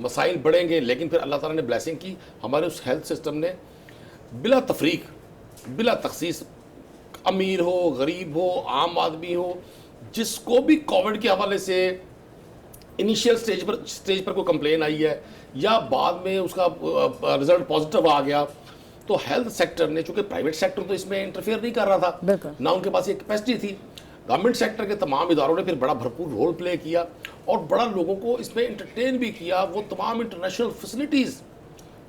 مسائل بڑھیں گے, لیکن پھر اللہ تعالیٰ نے بلیسنگ کی, ہمارے اس ہیلتھ سسٹم نے بلا تفریق, بلا تخصیص, امیر ہو, غریب ہو, عام آدمی ہو, جس کو بھی کووڈ کے حوالے سے انیشیل سٹیج پر کوئی کمپلین آئی ہے یا بعد میں اس کا رزلٹ پازیٹیو آ گیا, تو ہیلتھ سیکٹر نے, چونکہ پرائیویٹ سیکٹر تو اس میں انٹرفیئر نہیں کر رہا تھا, نہ ان کے پاس یہ کیپیسٹی تھی, گورنمنٹ سیکٹر کے تمام اداروں نے پھر بڑا بھرپور رول پلے کیا اور بڑا لوگوں کو اس میں انٹرٹین بھی کیا. وہ تمام انٹرنیشنل فیسلٹیز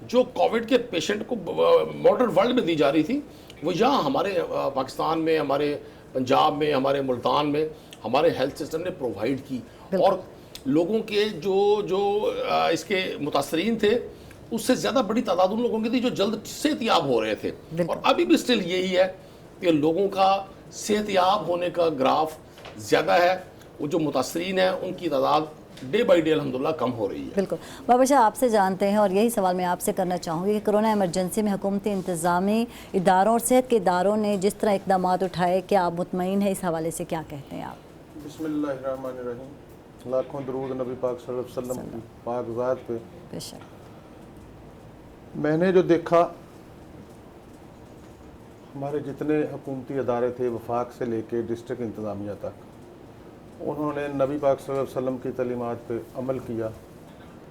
جو کووڈ کے پیشنٹ کو ماڈرن ورلڈ میں دی جا رہی تھی, وہ یہاں ہمارے پاکستان میں, ہمارے پنجاب میں, ہمارے ملتان میں ہمارے ہیلتھ سسٹم نے پرووائڈ کی, اور لوگوں کے جو اس کے متاثرین تھے اس سے زیادہ بڑی تعداد ان لوگوں کی تھی جو جلد صحت یاب ہو رہے تھے. اور ابھی بھی سٹل یہی ہے کہ لوگوں کا صحت یاب ہونے کا گراف زیادہ ہے, وہ جو متاثرین ہیں ان کی تعداد ڈے بائی ڈے الحمدللہ کم ہو رہی ہے. بالکل. بابا شاہ, آپ سے جانتے ہیں اور یہی سوال میں آپ سے کرنا چاہوں گی کہ کرونا ایمرجنسی میں حکومتی انتظامی اداروں اور صحت کے اداروں نے جس طرح اقدامات اٹھائے, کیا آپ مطمئن ہیں؟ اس حوالے سے کیا کہتے ہیں آپ؟ بسم اللہ الرحمن الرحیم. لاکھوں درود نبی پاک صلی اللہ علیہ وسلم کی پاک ذات پہ. بے شک. میں نے جو دیکھا, ہمارے جتنے حکومتی ادارے تھے وفاق سے لے کے ڈسٹرکٹ انتظامیہ تک, انہوں نے نبی پاک صلی اللہ علیہ وسلم کی تعلیمات پہ عمل کیا,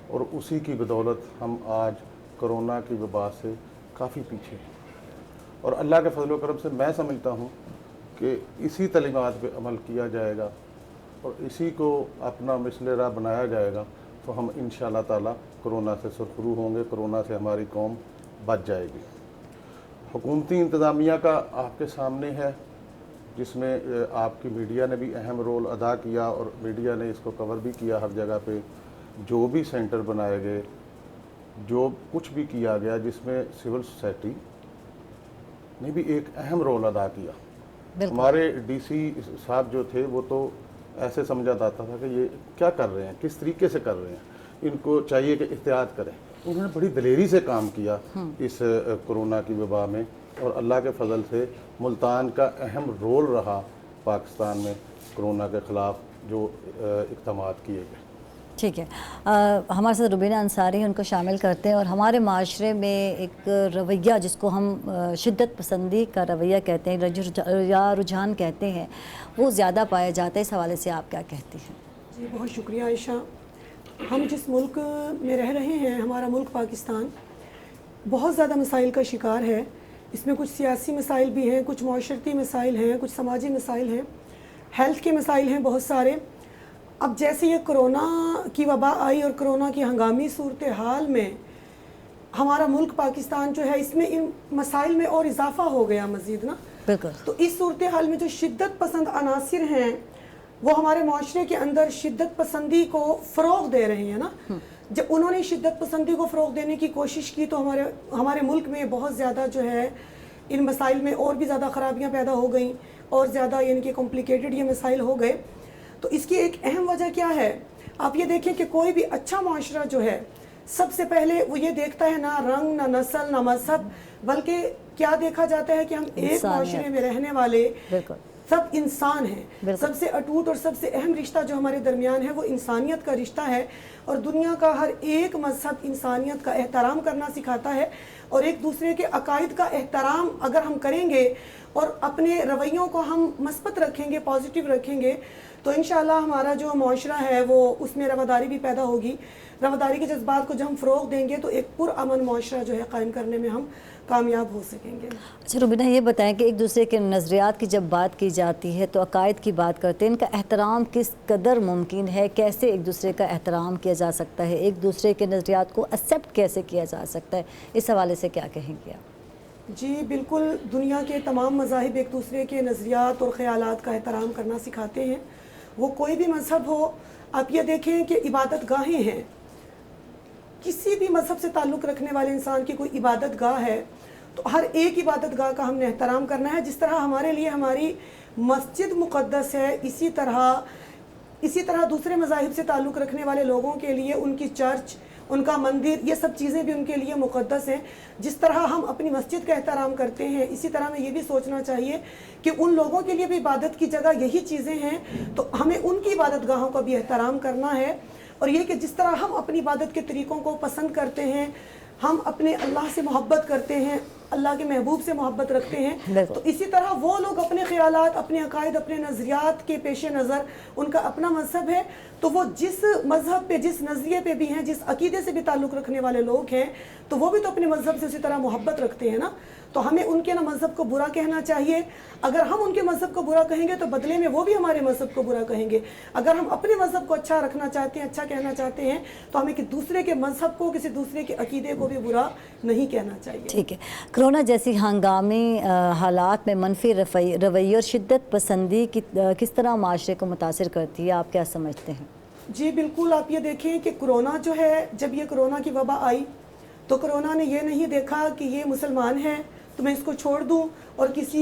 اور اسی کی بدولت ہم آج کرونا کی وبا سے کافی پیچھے ہیں. اور اللہ کے فضل و کرم سے میں سمجھتا ہوں کہ اسی تعلیمات پہ عمل کیا جائے گا اور اسی کو اپنا مثل راہ بنایا جائے گا تو ہم انشاءاللہ تعالی کرونا سے سرخرو ہوں گے, کرونا سے ہماری قوم بچ جائے گی. حکومتی انتظامیہ کا آپ کے سامنے ہے, جس میں آپ کی میڈیا نے بھی اہم رول ادا کیا اور میڈیا نے اس کو کور بھی کیا ہر جگہ پہ. جو بھی سینٹر بنائے گئے, جو کچھ بھی کیا گیا, جس میں سول سوسائٹی نے بھی ایک اہم رول ادا کیا. ہمارے ڈی سی صاحب جو تھے وہ تو ایسے سمجھا جاتا تھا کہ یہ کیا کر رہے ہیں, کس طریقے سے کر رہے ہیں, ان کو چاہیے کہ احتیاط کریں. انہوں نے بڑی دلیری سے کام کیا اس کرونا کی وبا میں, اور اللہ کے فضل سے ملتان کا اہم رول رہا پاکستان میں کرونا کے خلاف جو اقدامات کیے گئے. ٹھیک ہے. ہمارے ساتھ روبینہ انصاری ان کو شامل کرتے ہیں. اور ہمارے معاشرے میں ایک رویہ جس کو ہم شدت پسندی کا رویہ کہتے ہیں یا رجحان کہتے ہیں, وہ زیادہ پایا جاتا ہے. اس حوالے سے آپ کیا کہتی ہیں؟ جی بہت شکریہ عائشہ. ہم جس ملک میں رہ رہے ہیں, ہمارا ملک پاکستان بہت زیادہ مسائل کا شکار ہے. اس میں کچھ سیاسی مسائل بھی ہیں, کچھ معاشرتی مسائل ہیں, کچھ سماجی مسائل ہیں, ہیلتھ کے مسائل ہیں بہت سارے. اب جیسے یہ کرونا کی وبا آئی اور کرونا کی ہنگامی صورتحال میں ہمارا ملک پاکستان جو ہے, اس میں ان مسائل میں اور اضافہ ہو گیا مزید نا. بالکل. تو اس صورتحال میں جو شدت پسند عناصر ہیں وہ ہمارے معاشرے کے اندر شدت پسندی کو فروغ دے رہے ہیں نا. جب انہوں نے شدت پسندی کو فروغ دینے کی کوشش کی تو ہمارے ملک میں بہت زیادہ جو ہے ان مسائل میں اور بھی زیادہ خرابیاں پیدا ہو گئیں, اور زیادہ یعنی کہ کمپلیکیٹڈ یہ مسائل ہو گئے. تو اس کی ایک اہم وجہ کیا ہے؟ آپ یہ دیکھیں کہ کوئی بھی اچھا معاشرہ جو ہے سب سے پہلے وہ یہ دیکھتا ہے نہ رنگ, نہ نسل, نہ مذہب, بلکہ کیا دیکھا جاتا ہے کہ ہم ایک معاشرے میں رہنے والے سب انسان ہیں. سب سے اٹوٹ اور سب سے اہم رشتہ جو ہمارے درمیان ہے وہ انسانیت کا رشتہ ہے, اور دنیا کا ہر ایک مذہب انسانیت کا احترام کرنا سکھاتا ہے. اور ایک دوسرے کے عقائد کا احترام اگر ہم کریں گے اور اپنے رویوں کو ہم مثبت رکھیں گے, پازیٹیو رکھیں گے, تو انشاءاللہ ہمارا جو معاشرہ ہے وہ اس میں رواداری بھی پیدا ہوگی. رواداری کے جذبات کو جب ہم فروغ دیں گے تو ایک پرامن معاشرہ جو ہے قائم کرنے میں ہم کامیاب ہو سکیں گے. اچھا روبینہ, یہ بتائیں کہ ایک دوسرے کے نظریات کی جب بات کی جاتی ہے تو عقائد کی بات کرتے ہیں, ان کا احترام کس قدر ممکن ہے؟ کیسے ایک دوسرے کا احترام کیا جا سکتا ہے؟ ایک دوسرے کے نظریات کو ایکسیپٹ کیسے کیا جا سکتا ہے؟ اس حوالے سے کیا کہیں گے آپ؟ جی بالکل, دنیا کے تمام مذاہب ایک دوسرے کے نظریات اور خیالات کا احترام کرنا سکھاتے ہیں. وہ کوئی بھی مذہب ہو. آپ یہ دیکھیں کہ عبادت گاہیں ہیں, کسی بھی مذہب سے تعلق رکھنے والے انسان کی کوئی عبادت گاہ ہے تو ہر ایک عبادت گاہ کا ہم نے احترام کرنا ہے. جس طرح ہمارے لیے ہماری مسجد مقدس ہے, اسی طرح دوسرے مذاہب سے تعلق رکھنے والے لوگوں کے لیے ان کی چرچ, ان کا مندر, یہ سب چیزیں بھی ان کے لیے مقدس ہیں. جس طرح ہم اپنی مسجد کا احترام کرتے ہیں, اسی طرح میں یہ بھی سوچنا چاہیے کہ ان لوگوں کے لیے بھی عبادت کی جگہ یہی چیزیں ہیں, تو ہمیں ان کی عبادت گاہوں کا بھی احترام کرنا ہے. اور یہ کہ جس طرح ہم اپنی عبادت کے طریقوں کو پسند کرتے ہیں, ہم اپنے اللہ سے محبت کرتے ہیں, اللہ کے محبوب سے محبت رکھتے ہیں, تو اسی طرح وہ لوگ اپنے خیالات, اپنے عقائد, اپنے نظریات کے پیش نظر, ان کا اپنا مذہب ہے, تو وہ جس مذہب پہ, جس نظریے پہ بھی ہیں, جس عقیدے سے بھی تعلق رکھنے والے لوگ ہیں, تو وہ بھی تو اپنے مذہب سے اسی طرح محبت رکھتے ہیں نا. تو ہمیں ان کے نا مذہب کو برا کہنا چاہیے. اگر ہم ان کے مذہب کو برا کہیں گے تو بدلے میں وہ بھی ہمارے مذہب کو برا کہیں گے. اگر ہم اپنے مذہب کو اچھا رکھنا چاہتے ہیں, اچھا کہنا چاہتے ہیں, تو ہمیں دوسرے کے مذہب کو, کسی دوسرے کے عقیدے کو بھی برا نہیں کہنا چاہیے. ٹھیک ہے. کرونا جیسی ہنگامی حالات میں منفی رویے اور شدت پسندی کس طرح معاشرے کو متاثر کرتی ہے, آپ کیا سمجھتے ہیں؟ جی بالکل, آپ یہ دیکھیں کہ کرونا جو ہے, جب یہ کرونا کی وبا آئی تو کرونا نے یہ نہیں دیکھا کہ یہ مسلمان ہے تو میں اس کو چھوڑ دوں اور کسی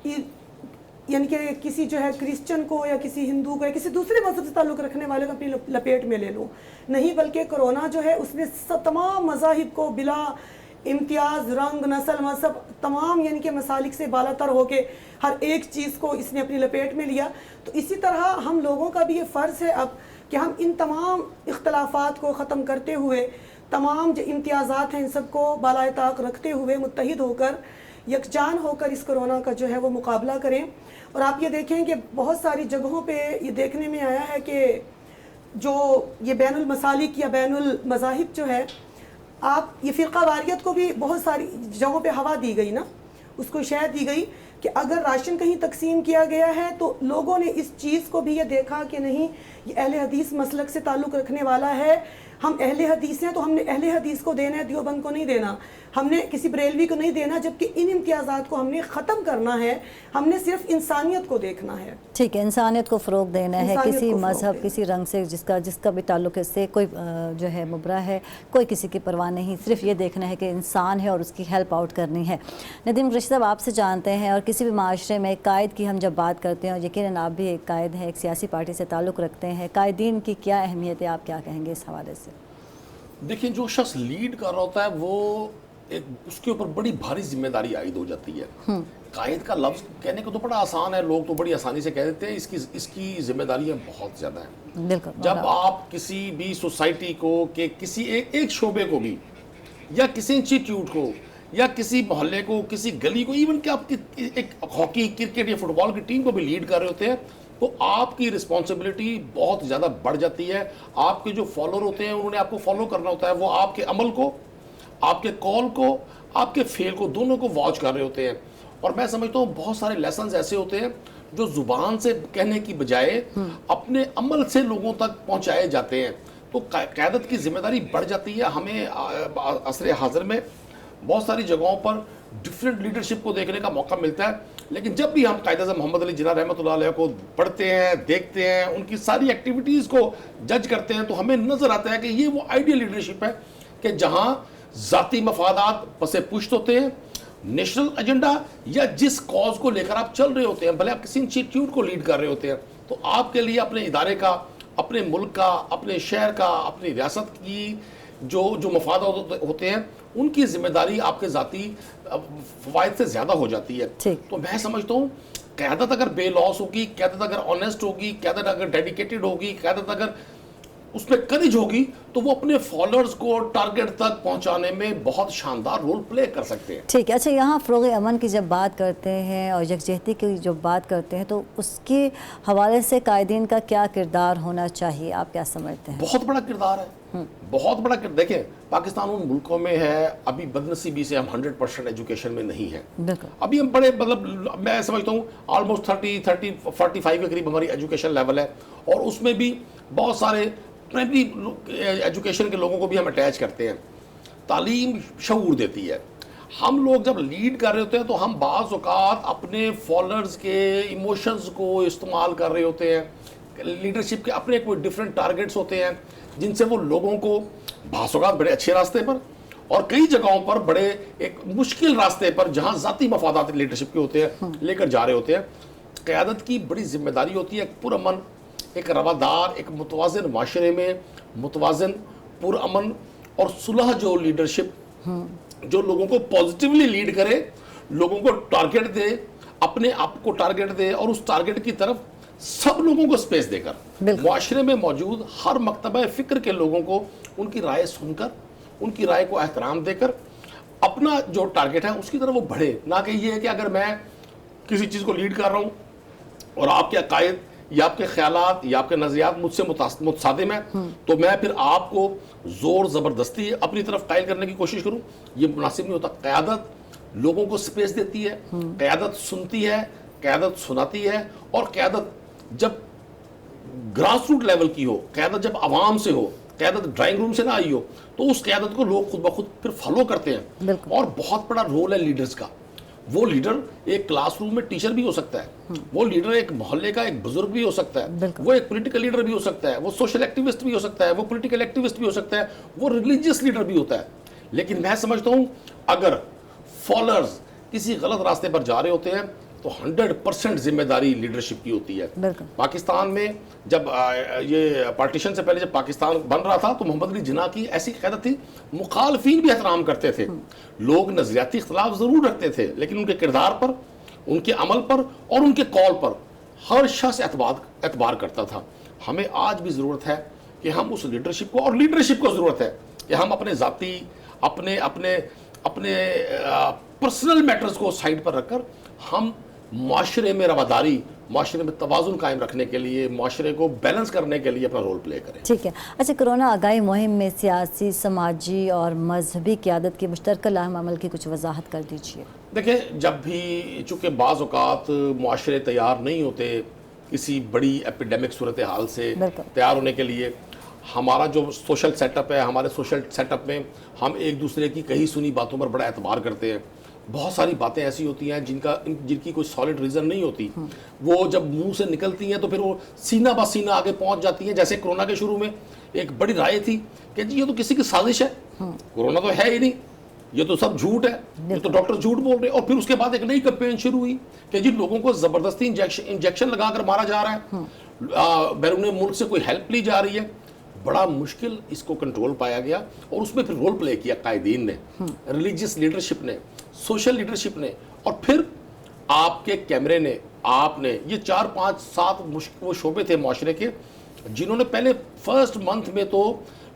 یعنی کہ کسی جو ہے کرسچن کو یا کسی ہندو کو یا کسی دوسرے مذہب سے تعلق رکھنے والے کو اپنی لپیٹ میں لے لوں. نہیں, بلکہ کرونا جو ہے اس نے تمام مذاہب کو بلا امتیاز, رنگ, نسل, مذہب, تمام یعنی کہ مسالک سے بالا تر ہو کے ہر ایک چیز کو اس نے اپنی لپیٹ میں لیا. تو اسی طرح ہم لوگوں کا بھی یہ فرض ہے اب کہ ہم ان تمام اختلافات کو ختم کرتے ہوئے, تمام جو امتیازات ہیں ان سب کو بالائے طاق رکھتے ہوئے متحد ہو کر, یکجان ہو کر اس کرونا کا جو ہے وہ مقابلہ کریں. اور آپ یہ دیکھیں کہ بہت ساری جگہوں پہ یہ دیکھنے میں آیا ہے کہ جو یہ بین المسالک یا بین المذاہب جو ہے, آپ یہ فرقہ واریت کو بھی بہت ساری جگہوں پہ ہوا دی گئی نا, اس کو شے دی گئی کہ اگر راشن کہیں تقسیم کیا گیا ہے تو لوگوں نے اس چیز کو بھی یہ دیکھا کہ نہیں, یہ اہل حدیث مسلک سے تعلق رکھنے والا ہے, ہم اہل حدیث ہیں تو ہم نے اہل حدیث کو دینا ہے, دیوبند کو نہیں دینا, ہم نے کسی بریلوی کو نہیں دینا, جبکہ ان امتیازات کو ہم نے ختم کرنا ہے, ہم نے صرف انسانیت کو دیکھنا ہے. ٹھیک ہے, انسانیت کو فروغ دینا ہے, کسی مذہب, کسی رنگ سے جس کا بھی تعلق اس سے کوئی جو ہے مبرہ ہے, کوئی کسی کی پرواہ نہیں, صرف یہ دیکھنا ہے کہ انسان ہے اور اس کی ہیلپ آؤٹ کرنی ہے. ندیم قریشی صاحب, آپ سے جانتے ہیں, اور کسی بھی معاشرے میں ایک قائد کی ہم جب بات کرتے ہیں, اور یقیناً آپ بھی ایک قائد ہیں, ایک سیاسی پارٹی سے تعلق رکھتے ہیں, قائدین کی کیا اہمیت ہے, آپ کیا کہیں گے اس حوالے سے؟ دیکھیں, جو شخص لیڈ کر رہا ہوتا ہے وہ اس کے اوپر بڑی بھاری ذمہ داری عائد ہو جاتی ہے. قائد کا لفظ کہنے کو تو بڑا آسان ہے, لوگ تو بڑی آسانی سے کہہ دیتے ہیں, اس کی ذمہ داریاں بہت زیادہ ہیں. بالکل. جب آپ کسی بھی سوسائٹی کو, کہ کسی ایک شعبے کو بھی, یا کسی انسٹیٹیوٹ کو, یا کسی محلے کو, کسی گلی کو, ایون کہ آپ ایک ہاکی, کرکٹ یا فٹ بال کی ٹیم کو بھی لیڈ کر رہے ہوتے ہیں, تو آپ کی رسپانسبلٹی بہت زیادہ بڑھ جاتی ہے. آپ کے جو فالوور ہوتے ہیں انہوں نے آپ کو فالو کرنا ہوتا ہے, وہ آپ کے عمل کو, آپ کے کال کو, آپ کے فیل کو, دونوں کو واچ کر رہے ہوتے ہیں. اور میں سمجھتا ہوں بہت سارے لیسنز ایسے ہوتے ہیں جو زبان سے کہنے کی بجائے اپنے عمل سے لوگوں تک پہنچائے جاتے ہیں. تو قیادت کی ذمہ داری بڑھ جاتی ہے. ہمیں عصر حاضر میں بہت ساری جگہوں پر ڈفرینٹ لیڈرشپ کو دیکھنے کا موقع ملتا ہے, لیکن جب بھی ہم قائد اعظم محمد علی جناح رحمۃ اللہ علیہ کو پڑھتے ہیں, دیکھتے ہیں, ان کی ساری ایکٹیویٹیز کو جج کرتے ہیں, تو ہمیں نظر آتا ہے کہ یہ وہ آئیڈیل لیڈرشپ ہے کہ جہاں ذاتی مفادات پس پشت ہوتے ہیں, نیشنل ایجنڈا یا جس کاز کو لے کر آپ چل رہے ہوتے ہیں, بھلے آپ کسی انسٹیٹیوٹ کو لیڈ کر رہے ہوتے ہیں, تو آپ کے لیے اپنے ادارے کا, اپنے ملک کا, اپنے شہر کا, اپنی ریاست کی جو مفادات ہوتے ہیں, ان کی ذمہ داری آپ کے ذاتی فوائد سے زیادہ ہو جاتی ہے. تو میں سمجھتا ہوں قیادت اگر بے لوس ہوگی, قیادت اگر آنیسٹ ہوگی, قیادت اگر ڈیڈیکیٹڈ ہوگی, قیادت اگر اس میں کریج ہوگی, تو وہ اپنے فالوورز کو ٹارگٹ تک پہنچانے میں بہت شاندار رول پلے کر سکتے ہیں. ٹھیک ہے. اچھا, یہاں فروغ امن کی جب بات کرتے ہیں اور یکجہتی کی جب بات کرتے ہیں, تو اس کے حوالے سے قائدین کا کیا کردار ہونا چاہیے, آپ کیا سمجھتے ہیں؟ بہت بڑا کردار ہے, بہت بڑا کردار. دیکھیں, پاکستان ان ملکوں میں ہے ابھی بدنصیبی سے ہم 100% ایجوکیشن میں نہیں ہیں. ابھی ہم بڑے میں سمجھتا ہوں آلموسٹ 45 کے قریب ہماری ایجوکیشن لیول ہے, اور اس میں بھی بہت سارے پرائمری ایجوکیشن کے لوگوں کو بھی ہم اٹیچ کرتے ہیں. تعلیم شعور دیتی ہے. ہم لوگ جب لیڈ کر رہے ہوتے ہیں تو ہم بعض اوقات اپنے فالوورز کے ایموشنز کو استعمال کر رہے ہوتے ہیں. لیڈرشپ کے اپنے کوئی ڈیفرنٹ ٹارگٹس ہوتے ہیں جن سے وہ لوگوں کو بعض اوقات بڑے اچھے راستے پر اور کئی جگہوں پر بڑے ایک مشکل راستے پر جہاں ذاتی مفادات لیڈرشپ کے ہوتے ہیں لے کر جا رہے ہوتے ہیں. قیادت کی بڑی ذمہ داری ہوتی ہے ایک پرامن, ایک روادار, ایک متوازن معاشرے میں متوازن, پرامن اور صلح جو لیڈرشپ جو لوگوں کو پازیٹیولی لیڈ کرے, لوگوں کو ٹارگٹ دے, اپنے آپ کو ٹارگٹ دے اور اس ٹارگٹ کی طرف سب لوگوں کو سپیس دے کر معاشرے میں موجود ہر مکتبہ فکر کے لوگوں کو ان کی رائے سن کر ان کی رائے کو احترام دے کر اپنا جو ٹارگٹ ہے اس کی طرف وہ بڑھے. نہ کہ یہ ہے کہ اگر میں کسی چیز کو لیڈ کر رہا ہوں اور آپ کے عقائد یا آپ کے خیالات یا آپ کے نظریات مجھ سے متصادم ہیں تو میں پھر آپ کو زور زبردستی اپنی طرف قائل کرنے کی کوشش کروں, یہ مناسب نہیں ہوتا. قیادت لوگوں کو سپیس دیتی ہے, قیادت سنتی ہے, قیادت سناتی ہے, اور قیادت جب گراس روٹ لیول کی ہو, قیادت جب عوام سے ہو, قیادت ڈرائنگ روم سے نہ آئی ہو, تو اس قیادت کو لوگ خود بخود پھر فالو کرتے ہیں. اور بہت بڑا رول ہے لیڈرز کا. وہ لیڈر ایک کلاس روم میں ٹیچر بھی ہو سکتا ہے, وہ لیڈر ایک محلے کا ایک بزرگ بھی ہو سکتا ہے, وہ ایک پولیٹیکل لیڈر بھی ہو سکتا ہے, وہ سوشل ایکٹیوسٹ بھی ہو سکتا ہے, وہ پولیٹیکل ایکٹیوسٹ بھی ہو سکتا ہے, وہ ریلیجیس لیڈر بھی ہوتا ہے. لیکن میں سمجھتا ہوں اگر فالوورز کسی غلط راستے پر جا رہے ہوتے ہیں تو 100% ذمہ داری لیڈرشپ کی ہوتی ہے. پاکستان میں جب یہ پارٹیشن سے پہلے جب پاکستان بن رہا تھا تو محمد علی جناح کی ایسی قیادت تھی, مخالفین بھی احترام کرتے تھے, لوگ نظریاتی اختلاف ضرور رکھتے تھے لیکن ان کے کردار پر, ان کے عمل پر اور ان کے قول پر ہر شخص اعتبار کرتا تھا. ہمیں آج بھی ضرورت ہے کہ ہم اس لیڈرشپ کو, اور لیڈرشپ کو ضرورت ہے کہ ہم اپنے ذاتی اپنے پرسنل میٹرز کو سائڈ پر رکھ کر ہم معاشرے میں رواداری, معاشرے میں توازن قائم رکھنے کے لیے, معاشرے کو بیلنس کرنے کے لیے اپنا رول پلے کریں. ٹھیک ہے. اچھا, کرونا آگاہی مہم میں سیاسی, سماجی اور مذہبی قیادت کی مشترکہ لاہم عمل کی کچھ وضاحت کر دیجیے. دیکھیں, جب بھی چونکہ بعض اوقات معاشرے تیار نہیں ہوتے کسی بڑی ایپیڈیمک صورتحال سے تیار ہونے کے لیے, ہمارا جو سوشل سیٹ اپ ہے, ہمارے سوشل سیٹ اپ میں ہم ایک دوسرے کی کہی سنی باتوں پر بڑا اعتبار کرتے ہیں. بہت ساری باتیں ایسی ہوتی ہیں جن کی کوئی سالڈ ریزن نہیں ہوتی, وہ جب منہ سے نکلتی ہیں تو پھر وہ سینہ بہ سینہ آگے پہنچ جاتی ہیں. جیسے کرونا کے شروع میں ایک بڑی رائے تھی کہ جی یہ تو کسی کی سازش ہے, کرونا تو ہے ہی نہیں, یہ تو سب جھوٹ ہے, یہ تو ڈاکٹر جھوٹ بول رہے ہیں. اور پھر اس کے بعد ایک نئی کمپین شروع ہوئی کہ جی لوگوں کو زبردستی انجیکشن لگا کر مارا جا رہا ہے, بیرون ملک سے کوئی ہیلپ لی جا رہی ہے. بڑا مشکل اس کو کنٹرول پایا گیا اور اس میں پھر رول پلے کیا قائدین نے, ریلیجیس لیڈرشپ نے, سوشل لیڈرشپ نے, اور پھر آپ کے کیمرے نے, آپ نے. یہ 4 5 7 وہ شعبے تھے معاشرے کے جنہوں نے پہلے فرسٹ منتھ میں تو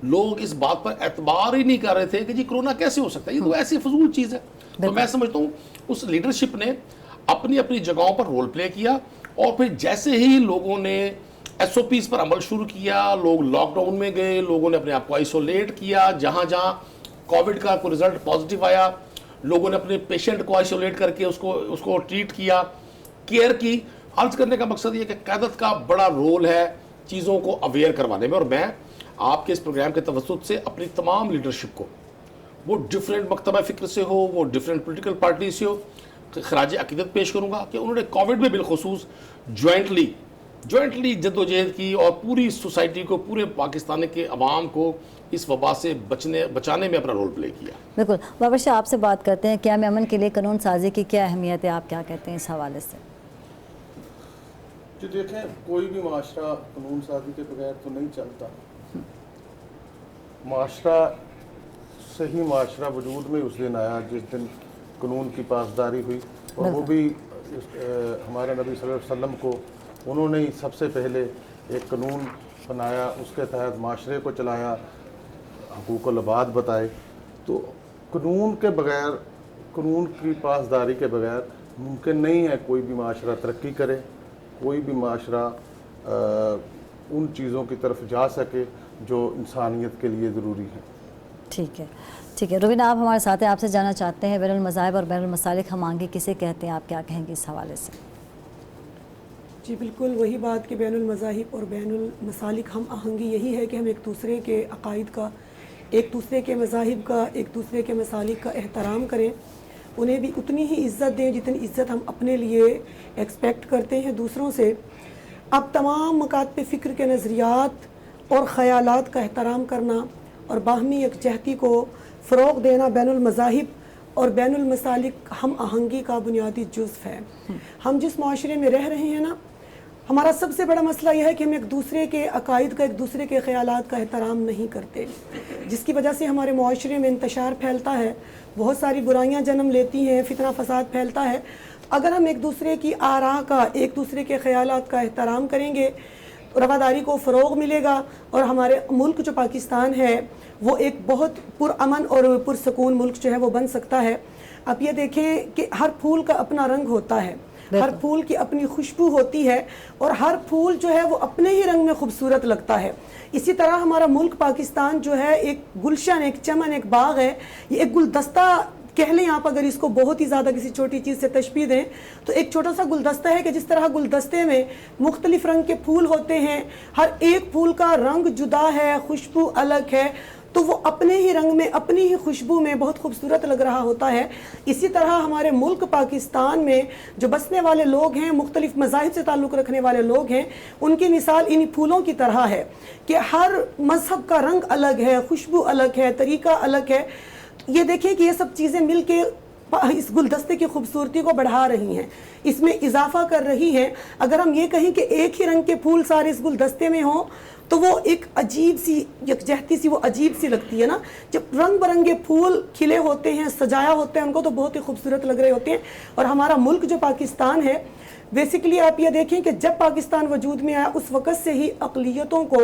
لوگ اس بات پر اعتبار ہی نہیں کر رہے تھے کہ جی کرونا کیسے ہو سکتا ہے, یہ تو ایسی فضول چیز ہے. تو میں سمجھتا ہوں اس لیڈرشپ نے اپنی جگہوں پر رول پلے کیا, اور پھر جیسے ہی لوگوں نے ایس او پیز پر عمل شروع کیا, لوگ لاک ڈاؤن میں گئے, لوگوں نے اپنے آپ کو آئسولیٹ کیا, جہاں جہاں کووڈ کا کوئی رزلٹ پازیٹیو آیا لوگوں نے اپنے پیشنٹ کو آئسولیٹ کر کے اس کو ٹریٹ کیا, کیئر کی. عرض کرنے کا مقصد یہ کہ قیادت کا بڑا رول ہے چیزوں کو اویئر کروانے میں, اور میں آپ کے اس پروگرام کے توسط سے اپنی تمام لیڈرشپ کو, وہ ڈفرینٹ مکتبہ فکر سے ہو, وہ ڈفرینٹ پولیٹیکل پارٹی سے ہو, خراج عقیدت پیش کروں گا کہ انہوں نے کووڈ میں بالخصوص جوائنٹلی جدوجہد کی اور پوری سوسائٹی کو, پورے پاکستان کے عوام کو اس وبا سے بچانے میں اپنا رول پلے کیا. بالکل. بابر شاہ, آپ سے بات کرتے ہیں, قیام امن کے لیے قانون سازی کی کیا اہمیت ہے, آپ کیا کہتے ہیں اس حوالے سے؟ جی دیکھیں, کوئی بھی معاشرہ قانون سازی کے بغیر تو نہیں چلتا. معاشرہ, صحیح معاشرہ وجود میں اس دن آیا جس دن قانون کی پاسداری ہوئی, اور وہ بھی ہمارے نبی صلی اللہ علیہ وسلم کو انہوں نے ہی سب سے پہلے ایک قانون بنایا, اس کے تحت معاشرے کو چلایا, حقوق العباد بتائے. تو قانون کے بغیر, قانون کی پاسداری کے بغیر ممکن نہیں ہے کوئی بھی معاشرہ ترقی کرے, کوئی بھی معاشرہ ان چیزوں کی طرف جا سکے جو انسانیت کے لیے ضروری ہے. ٹھیک ہے, ٹھیک ہے. روبینہ, آپ ہمارے ساتھ ہیں, آپ سے جاننا چاہتے ہیں بین المذاہب اور بین المسالک ہم آہنگی کسے کہتے ہیں, آپ کیا کہیں گے اس حوالے سے؟ جی بالکل وہی بات کہ بین المذاہب اور بین المسالک ہم آہنگی یہی ہے کہ ہم ایک دوسرے کے عقائد کا, ایک دوسرے کے مذاہب کا, ایک دوسرے کے مسالک کا احترام کریں, انہیں بھی اتنی ہی عزت دیں جتنی عزت ہم اپنے لیے ایکسپیکٹ کرتے ہیں دوسروں سے. اب تمام مکاتب فکر کے نظریات اور خیالات کا احترام کرنا اور باہمی یکجہتی کو فروغ دینا بین المذاہب اور بین المسالک ہم آہنگی کا بنیادی جزو ہے. ہم جس معاشرے میں رہ رہے ہیں نا, ہمارا سب سے بڑا مسئلہ یہ ہے کہ ہم ایک دوسرے کے عقائد کا, ایک دوسرے کے خیالات کا احترام نہیں کرتے, جس کی وجہ سے ہمارے معاشرے میں انتشار پھیلتا ہے, بہت ساری برائیاں جنم لیتی ہیں, فتنہ فساد پھیلتا ہے. اگر ہم ایک دوسرے کی آراء کا، ایک دوسرے کے خیالات کا احترام کریں گے، رواداری کو فروغ ملے گا، اور ہمارے ملک جو پاکستان ہے وہ ایک بہت پرامن اور پرسکون ملک جو ہے وہ بن سکتا ہے۔ اب یہ دیکھیں کہ ہر پھول کا اپنا رنگ ہوتا ہے، ہر پھول کی اپنی خوشبو ہوتی ہے، اور ہر پھول جو ہے وہ اپنے ہی رنگ میں خوبصورت لگتا ہے۔ اسی طرح ہمارا ملک پاکستان جو ہے ایک گلشن، ایک چمن، ایک باغ ہے، یہ ایک گلدستہ کہہ لیں آپ، اگر اس کو بہت ہی زیادہ کسی چھوٹی چیز سے تشبیہ دیں تو ایک چھوٹا سا گلدستہ ہے کہ جس طرح گلدستے میں مختلف رنگ کے پھول ہوتے ہیں، ہر ایک پھول کا رنگ جدا ہے، خوشبو الگ ہے، تو وہ اپنے ہی رنگ میں، اپنی ہی خوشبو میں بہت خوبصورت لگ رہا ہوتا ہے۔ اسی طرح ہمارے ملک پاکستان میں جو بسنے والے لوگ ہیں، مختلف مذاہب سے تعلق رکھنے والے لوگ ہیں، ان کی مثال انہی پھولوں کی طرح ہے کہ ہر مذہب کا رنگ الگ ہے، خوشبو الگ ہے، طریقہ الگ ہے۔ یہ دیکھیں کہ یہ سب چیزیں مل کے اس گلدستے کی خوبصورتی کو بڑھا رہی ہیں، اس میں اضافہ کر رہی ہیں۔ اگر ہم یہ کہیں کہ ایک ہی رنگ کے پھول سارے اس گلدستے میں ہوں تو وہ ایک عجیب سی یکجہتی سی، وہ عجیب سی لگتی ہے نا۔ جب رنگ برنگے پھول کھلے ہوتے ہیں، سجایا ہوتے ہیں ان کو، تو بہت ہی خوبصورت لگ رہے ہوتے ہیں۔ اور ہمارا ملک جو پاکستان ہے، بیسیکلی آپ یہ دیکھیں کہ جب پاکستان وجود میں آیا اس وقت سے ہی اقلیتوں کو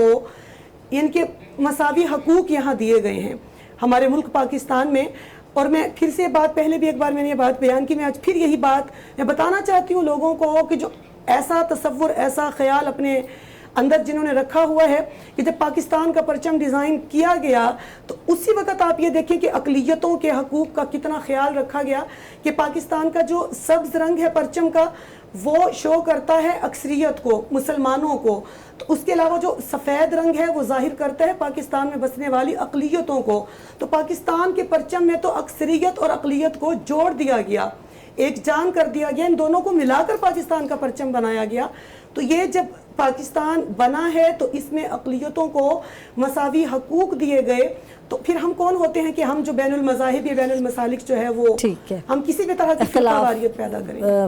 ان کے مساوی حقوق یہاں دیے گئے ہیں ہمارے ملک پاکستان میں۔ اور میں پھر سے بات، پہلے بھی ایک بار میں نے یہ بات بیان کی، میں آج پھر یہی بات میں بتانا چاہتی ہوں لوگوں کو کہ جو ایسا تصور، ایسا خیال اپنے اندر جنہوں نے رکھا ہوا ہے کہ جب پاکستان کا پرچم ڈیزائن کیا گیا تو اسی وقت آپ یہ دیکھیں کہ اقلیتوں کے حقوق کا کتنا خیال رکھا گیا، کہ پاکستان کا جو سبز رنگ ہے پرچم کا وہ شو کرتا ہے اکثریت کو، مسلمانوں کو، تو اس کے علاوہ جو سفید رنگ ہے وہ ظاہر کرتا ہے پاکستان میں بسنے والی اقلیتوں کو۔ تو پاکستان کے پرچم میں تو اکثریت اور اقلیت کو جوڑ دیا گیا، ایک جان کر دیا گیا، ان دونوں کو ملا کر پاکستان کا پرچم بنایا گیا۔ تو یہ جب پاکستان بنا ہے تو اس میں اقلیتوں کو مساوی حقوق دیے گئے، تو پھر ہم کون ہوتے ہیں کہ ہم جو بین المذاہب یا بین المسالک جو ہے وہ ہم کسی بھی طرح کی فرقہ واریت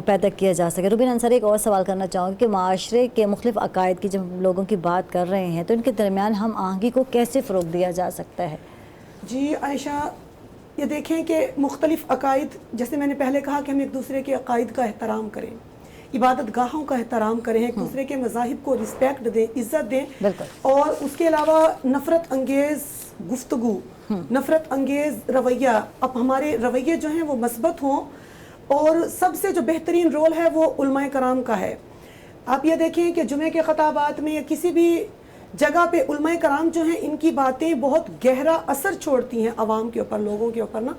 پیدا کیا جا سکے۔ روبین انصاری، ایک اور سوال کرنا چاہوں گی کہ معاشرے کے مختلف عقائد کی جب لوگوں کی بات کر رہے ہیں تو ان کے درمیان ہم آہنگی کو کیسے فروغ دیا جا سکتا ہے؟ جی عائشہ، یہ دیکھیں کہ مختلف عقائد، جیسے میں نے پہلے کہا کہ ہم ایک دوسرے کے عقائد کا احترام کریں، عبادت گاہوں کا احترام کریں، ایک دوسرے کے مذاہب کو رسپیکٹ دیں، عزت دیں، اور اس کے علاوہ نفرت انگیز گفتگو، نفرت انگیز رویہ، اب ہمارے رویے جو ہیں وہ مثبت ہوں، اور سب سے جو بہترین رول ہے وہ علماء کرام کا ہے۔ آپ یہ دیکھیں کہ جمعے کے خطابات میں یا کسی بھی جگہ پہ علماء کرام جو ہیں ان کی باتیں بہت گہرا اثر چھوڑتی ہیں عوام کے اوپر، لوگوں کے اوپر نا۔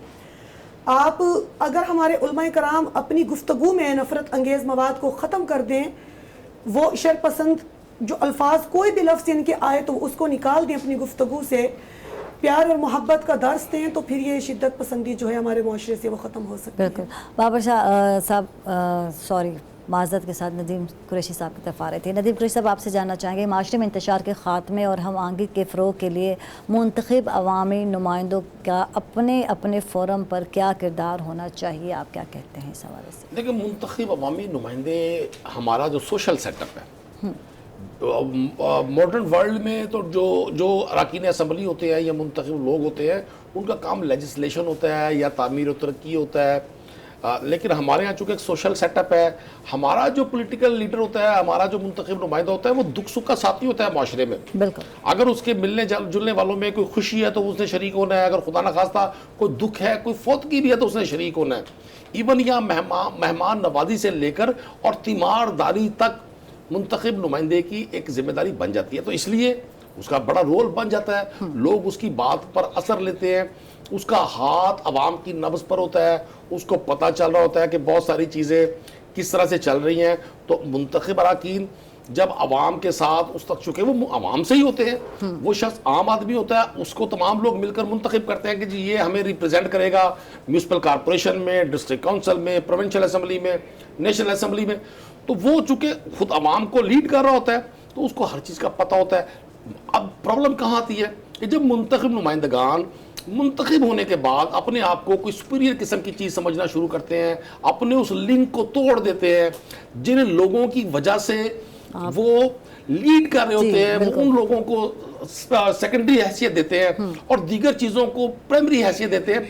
آپ اگر ہمارے علماء کرام اپنی گفتگو میں نفرت انگیز مواد کو ختم کر دیں، وہ شر پسند جو الفاظ، کوئی بھی لفظ ان کے آئے تو اس کو نکال دیں اپنی گفتگو سے، پیار اور محبت کا درس دیں، تو پھر یہ شدت پسندی جو ہے ہمارے معاشرے سے وہ ختم ہو سکتی ہے۔ بالکل۔ بابر شاہ صاحب، معذرت کے ساتھ ندیم قریشی صاحب کی طرف آ رہے تھے۔ ندیم قریشی صاحب، آپ سے جاننا چاہیں گے معاشرے میں انتشار کے خاتمے اور ہم آہنگی کے فروغ کے لیے منتخب عوامی نمائندوں کا اپنے اپنے فورم پر کیا کردار ہونا چاہیے؟ آپ کیا کہتے ہیں اس حوالے سے؟ دیکھیں، منتخب عوامی نمائندے، ہمارا جو سوشل سیٹ اپ ہے ماڈرن ورلڈ میں، تو جو اراکین اسمبلی ہوتے ہیں یا منتخب لوگ ہوتے ہیں ان کا کام لیجسلیشن ہوتا ہے یا تعمیر و ترقی ہوتا ہے، لیکن ہمارے ہاں چونکہ ایک سوشل سیٹ اپ ہے، ہمارا جو پولیٹیکل لیڈر ہوتا ہے، ہمارا جو منتخب نمائندہ ہوتا ہے، وہ دکھ سکھ کا ساتھی ہوتا ہے معاشرے میں۔ بالکل۔ اگر اس کے ملنے جلنے والوں میں کوئی خوشی ہے تو اس نے شریک ہونا ہے، اگر خدا نخواستہ کوئی دکھ ہے، کوئی فوتگی بھی ہے تو اس نے شریک ہونا ہے۔ ایون یہاں مہمان نوازی سے لے کر اور تیمارداری تک منتخب نمائندے کی ایک ذمہ داری بن جاتی ہے، تو اس لیے اس کا بڑا رول بن جاتا ہے، لوگ اس کی بات پر اثر لیتے ہیں، اس کا ہاتھ عوام کی نبض پر ہوتا ہے، اس کو پتہ چل رہا ہوتا ہے کہ بہت ساری چیزیں کس طرح سے چل رہی ہیں۔ تو منتخب اراکین جب عوام کے ساتھ اس تک چکے، وہ عوام سے ہی ہوتے ہیں، وہ شخص عام آدمی ہوتا ہے، اس کو تمام لوگ مل کر منتخب کرتے ہیں کہ جی یہ ہمیں ریپرزینٹ کرے گا میونسپل کارپوریشن میں، ڈسٹرکٹ کونسل میں، پروونشل اسمبلی میں، نیشنل اسمبلی میں۔ تو وہ چونکہ خود عوام کو لیڈ کر رہا ہوتا ہے تو اس کو ہر چیز کا پتہ ہوتا ہے۔ اب پرابلم کہاں آتی ہے کہ جب منتخب نمائندگان منتخب ہونے کے بعد اپنے آپ کو کوئی سپیریئر قسم کی چیز سمجھنا شروع کرتے ہیں، اپنے اس لنک کو توڑ دیتے ہیں جن لوگوں کی وجہ سے وہ لیڈ کر رہے ہوتے ہیں، وہ ان لوگوں کو سیکنڈری حیثیت دیتے ہیں اور دیگر چیزوں کو پرائمری حیثیت دیتے ہیں،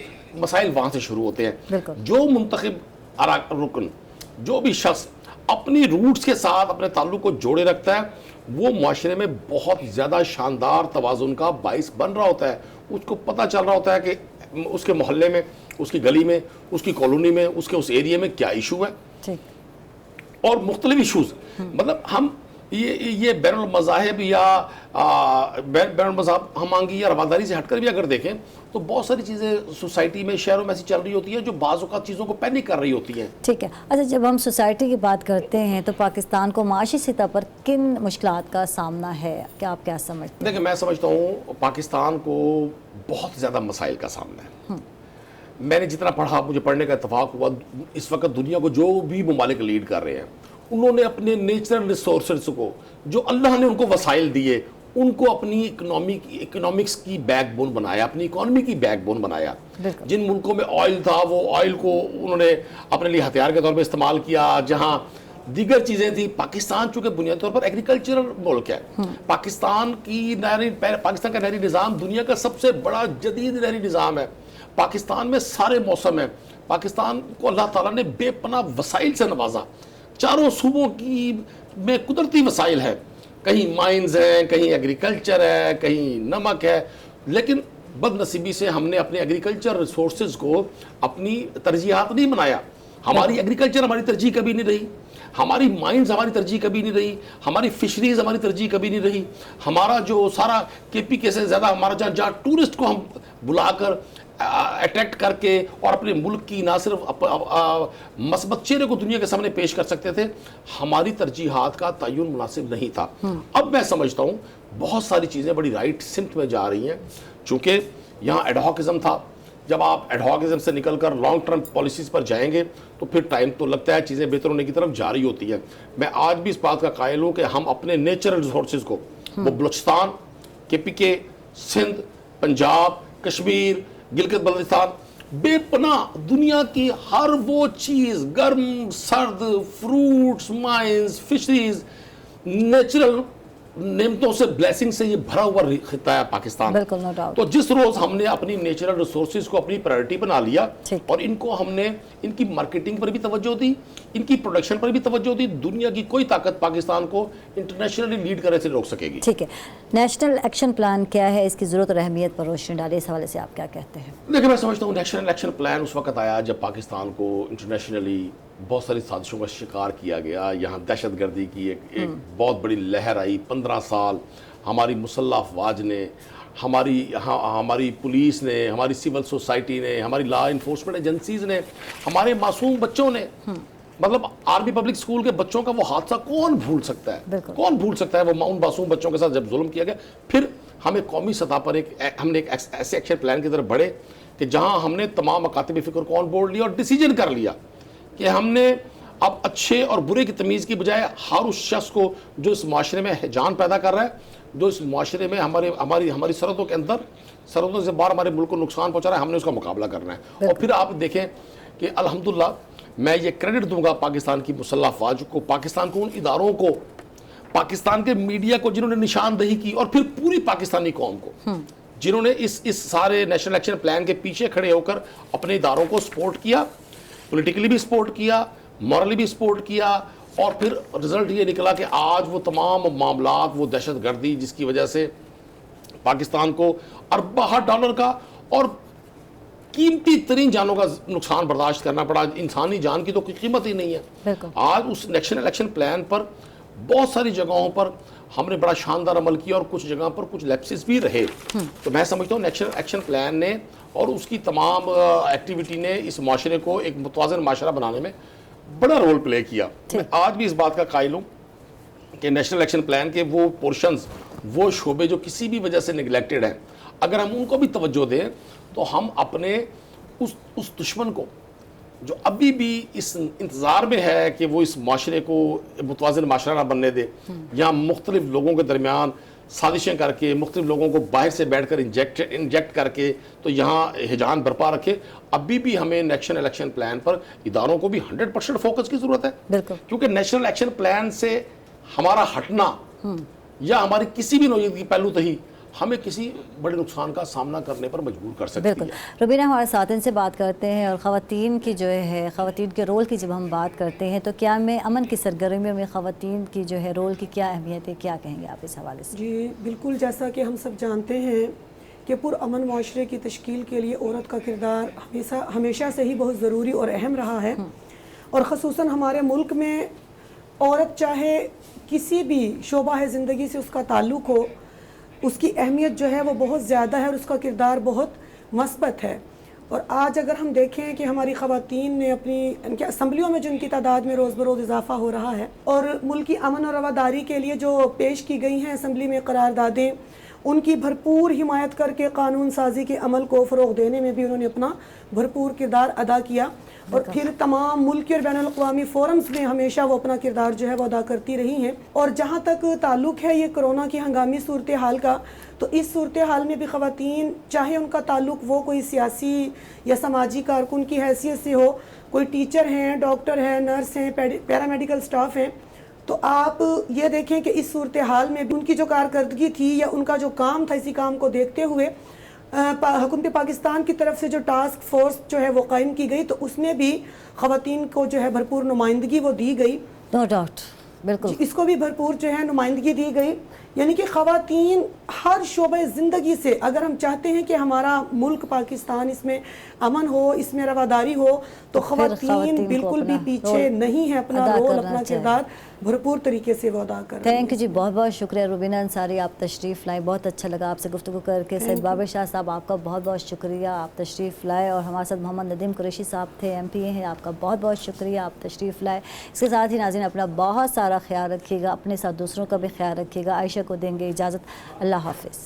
مسائل وہاں سے شروع ہوتے ہیں۔ جو منتخب رکن جو بھی شخص اپنی روٹس کے ساتھ اپنے تعلق کو جوڑے رکھتا ہے وہ معاشرے میں بہت زیادہ شاندار توازن کا باعث بن رہا ہوتا ہے. اس کو پتہ چل رہا ہوتا ہے کہ اس کے محلے میں, اس کی گلی میں, اس کی کالونی میں, اس کے اس ایریا میں کیا ایشو ہے, اور مختلف ایشوز. مطلب ہم یہ بین المذاہب یا بین المذہب ہم آنگی یا رواداری سے ہٹ کر بھی اگر دیکھیں تو بہت ساری چیزیں سوسائٹی میں, شہروں میں ایسی چل رہی ہوتی ہیں جو بعض اوقات چیزوں کو پینک کر رہی ہوتی ہیں. ٹھیک ہے. اچھا, جب ہم سوسائٹی کی بات کرتے ہیں تو پاکستان کو معاشی سطح پر کن مشکلات کا سامنا ہے, کیا آپ کیا سمجھتے ہیں؟ دیکھیں, میں سمجھتا ہوں پاکستان کو بہت زیادہ مسائل کا سامنا ہے. میں نے جتنا پڑھا, مجھے پڑھنے کا اتفاق ہوا, اس وقت دنیا کو جو بھی ممالک لیڈ کر رہے ہیں انہوں نے اپنے نیچرل ریسورسز کو, جو اللہ نے ان کو وسائل دیے, ان کو اپنی اکنامکس کی بیک بون بنایا, اپنی اکانومی کی بیک بون بنایا. جن ملکوں میں آئل تھا وہ آئل کو انہوں نے اپنے لیے ہتھیار کے طور پہ استعمال کیا, جہاں دیگر چیزیں تھیں. پاکستان چونکہ بنیادی طور پر ایگریکلچرل ملک ہے, پاکستان کا نہری نظام دنیا کا سب سے بڑا جدید نہری نظام ہے. پاکستان میں سارے موسم ہیں. پاکستان کو اللہ تعالیٰ نے بے پناہ وسائل سے نوازا. چاروں صوبوں کی میں قدرتی وسائل ہیں, کہیں مائنز ہیں, کہیں ایگریکلچر ہے, کہیں نمک ہے. لیکن بد نصیبی سے ہم نے اپنے ایگریکلچر ریسورسز کو اپنی ترجیحات نہیں بنایا. ہماری ایگریکلچر ہماری ترجیح کبھی نہیں رہی, ہماری مائنز ہماری ترجیح کبھی نہیں رہی, ہماری فشریز ہماری ترجیح کبھی نہیں رہی. ہمارا جو سارا KPK سے زیادہ ہمارا جہاں ٹورسٹ کو ہم بلا کر اٹریکٹ کر کے اور اپنے ملک کی نہ صرف مثبت چہرے کو دنیا کے سامنے پیش کر سکتے تھے, ہماری ترجیحات کا تعین مناسب نہیں تھا. اب میں سمجھتا ہوں بہت ساری چیزیں بڑی رائٹ سمت میں جا رہی ہیں, چونکہ یہاں ایڈہاکزم تھا. جب آپ ایڈہاکزم سے نکل کر لانگ ٹرم پالیسیز پر جائیں گے تو پھر ٹائم تو لگتا ہے, چیزیں بہتر ہونے کی طرف جاری ہوتی ہیں. میں آج بھی اس بات کا قائل ہوں کہ ہم اپنے نیچرل ریسورسز کو, وہ بلوچستان, KPK, سندھ, پنجاب, کشمیر, گلگت بلتستان, بے پناہ دنیا کی ہر وہ چیز, گرم سرد, فروٹس, مائنز, فشریز, نیچرل نعمتوں سے, بلیسنگ سے یہ بھرا ہوا خطہ ہے پاکستان. بالکل, نو ڈاؤٹ. تو جس روز ہم نے اپنی نیچرل ریسورسز کو اپنی پرائرٹی بنا لیا اور ان کو ہم نے ان کی مارکیٹنگ پر بھی توجہ دی, ان کی پروڈکشن پر بھی توجہ دی, دنیا کی کوئی طاقت پاکستان کو انٹرنیشنلی لیڈ کرنے سے روک سکے گی. ٹھیک ہے. نیشنل ایکشن پلان کیا ہے, اس کی ضرورت اور اہمیت پر روشنی ڈالے, اس حوالے سے آپ کیا کہتے ہیں؟ دیکھیں, میں سمجھتا ہوں نیشنل ایکشن پلان اس وقت آیا جب پاکستان کو انٹرنیشنلی بہت ساری سازشوں کا شکار کیا گیا. یہاں دہشت گردی کی ایک بہت بڑی لہر آئی. 15 سال ہماری مسلح افواج نے, ہماری پولیس نے, ہماری سول سوسائٹی نے, ہماری لا انفورسمنٹ ایجنسیز نے, ہمارے معصوم بچوں نے, مطلب آرمی پبلک اسکول کے بچوں کا وہ حادثہ کون بھول سکتا ہے, کون بھول سکتا ہے وہ ان معصوم بچوں کے ساتھ جب ظلم کیا گیا. پھر ہمیں قومی سطح پر ہم نے ایک ایسے ایکشن پلان کی طرف بڑھے کہ جہاں ہم نے تمام مکاتب فکر کو آن بورڈ لیا اور ڈیسیجن کر لیا کہ ہم نے اب اچھے اور برے کی تمیز کی بجائے ہر اس شخص کو جو اس معاشرے میں ہیجان پیدا کر رہا ہے, جو اس معاشرے میں ہماری سرحدوں کے اندر, سرحدوں سے باہر ہمارے ملک کو نقصان پہنچا رہا ہے, ہم نے اس کا مقابلہ کرنا ہے. اور پھر آپ دیکھیں کہ الحمدللہ میں یہ کریڈٹ دوں گا پاکستان کی مسلح افواج کو, پاکستان کو, ان اداروں کو, پاکستان کے میڈیا کو جنہوں نے نشاندہی کی, اور پھر پوری پاکستانی قوم کو جنہوں نے اس سارے نیشنل ایکشن پلان کے پیچھے کھڑے ہو کر اپنے اداروں کو سپورٹ کیا, پولیٹیکلی بھی سپورٹ کیا, مورلی بھی سپورٹ کیا. اور پھر رزلٹ یہ نکلا کہ آج وہ تمام معاملات, وہ دہشت گردی جس کی وجہ سے پاکستان کو اربوں ڈالر کا اور قیمتی ترین جانوں کا نقصان برداشت کرنا پڑا, انسانی جان کی تو کوئی قیمت ہی نہیں ہے. آج اس نیشنل ایکشن پلان پر بہت ساری جگہوں پر ہم نے بڑا شاندار عمل کیا اور کچھ جگہ پر کچھ لیپسز بھی رہے. تو میں سمجھتا ہوں نیشنل ایکشن پلان نے اور اس کی تمام ایکٹیویٹی نے اس معاشرے کو ایک متوازن معاشرہ بنانے میں بڑا رول پلے کیا. میں آج بھی اس بات کا قائل ہوں کہ نیشنل ایکشن پلان کے وہ پورشنز, وہ شعبے جو کسی بھی وجہ سے نگلیکٹڈ ہیں, اگر ہم ان کو بھی توجہ دیں تو ہم اپنے اس دشمن کو جو ابھی بھی اس انتظار میں ہے کہ وہ اس معاشرے کو متوازن معاشرہ نہ بننے دے, یا مختلف لوگوں کے درمیان سازشیں کر کے, مختلف لوگوں کو باہر سے بیٹھ کر انجیکٹ کر کے تو یہاں ہیجان برپا رکھے, ابھی بھی ہمیں نیشنل ایکشن پلان پر اداروں کو بھی 100% فوکس کی ضرورت ہے. کیونکہ نیشنل ایکشن پلان سے ہمارا ہٹنا یا ہماری کسی بھی نوعیت کی پہلو تہی ہمیں کسی بڑے نقصان کا سامنا کرنے پر مجبور کر سکتی بالکل ہے۔ روبینہ ہمارے ساتھ ان سے بات کرتے ہیں، اور خواتین کی جو ہے خواتین کے رول کی جب ہم بات کرتے ہیں تو قیام میں امن کی سرگرمیوں میں خواتین کی جو ہے رول کی کیا اہمیت ہے، کیا کہیں گے آپ اس حوالے سے؟ جی بالکل، جیسا کہ ہم سب جانتے ہیں کہ پرامن معاشرے کی تشکیل کے لیے عورت کا کردار ہمیشہ سے ہی بہت ضروری اور اہم رہا ہے، اور خصوصاً ہمارے ملک میں عورت چاہے کسی بھی شعبہ زندگی سے اس کا تعلق ہو، اس کی اہمیت جو ہے وہ بہت زیادہ ہے اور اس کا کردار بہت مثبت ہے۔ اور آج اگر ہم دیکھیں کہ ہماری خواتین نے اپنی ان کے اسمبلیوں میں جن کی تعداد میں روز بروز اضافہ ہو رہا ہے، اور ملکی امن اور رواداری کے لیے جو پیش کی گئی ہیں اسمبلی میں قراردادیں، ان کی بھرپور حمایت کر کے قانون سازی کے عمل کو فروغ دینے میں بھی انہوں نے اپنا بھرپور کردار ادا کیا، اور پھر تمام ملکی اور بین الاقوامی فورمز میں ہمیشہ وہ اپنا کردار جو ہے وہ ادا کرتی رہی ہیں۔ اور جہاں تک تعلق ہے یہ کرونا کی ہنگامی صورتحال کا، تو اس صورتحال میں بھی خواتین چاہے ان کا تعلق وہ کوئی سیاسی یا سماجی کارکن کی حیثیت سے ہو، کوئی ٹیچر ہیں، ڈاکٹر ہیں، نرس ہیں، پیرامیڈیکل سٹاف ہیں، تو آپ یہ دیکھیں کہ اس صورتحال میں بھی ان کی جو کارکردگی تھی یا ان کا جو کام تھا، اسی کام کو دیکھتے ہوئے حکومت پاکستان کی طرف سے جو ٹاسک فورس جو ہے وہ قائم کی گئی، تو اس میں بھی خواتین کو جو ہے بھرپور نمائندگی وہ دی گئی، نو ڈاؤٹ، بالکل اس کو بھی بھرپور جو ہے نمائندگی دی گئی۔ یعنی کہ خواتین ہر شعبہ زندگی سے، اگر ہم چاہتے ہیں کہ ہمارا ملک پاکستان اس میں امن ہو، اس میں رواداری ہو، تو خواتین بالکل بھی پیچھے نہیں ہے، اپنا رول، اپنا کردار بھرپور طریقے سے وہ ادا کر رہی ہیں۔ تھینک یو جی، بہت بہت شکریہ روبینہ انصاری، آپ تشریف لائیں، بہت اچھا لگا آپ سے گفتگو کر کے۔ سید بابر شاہ صاحب آپ کا بہت بہت شکریہ، آپ تشریف لائے، اور ہمارے ساتھ محمد ندیم قریشی صاحب تھے، MP ہیں، آپ کا بہت بہت شکریہ، آپ تشریف لائے۔ اس کے ساتھ ہی ناظرین اپنا بہت سارا خیال رکھیے گا، اپنے ساتھ دوسروں کا بھی خیال رکھیے گا۔ عائشہ کو دیں گے اجازت، اللہ حافظ۔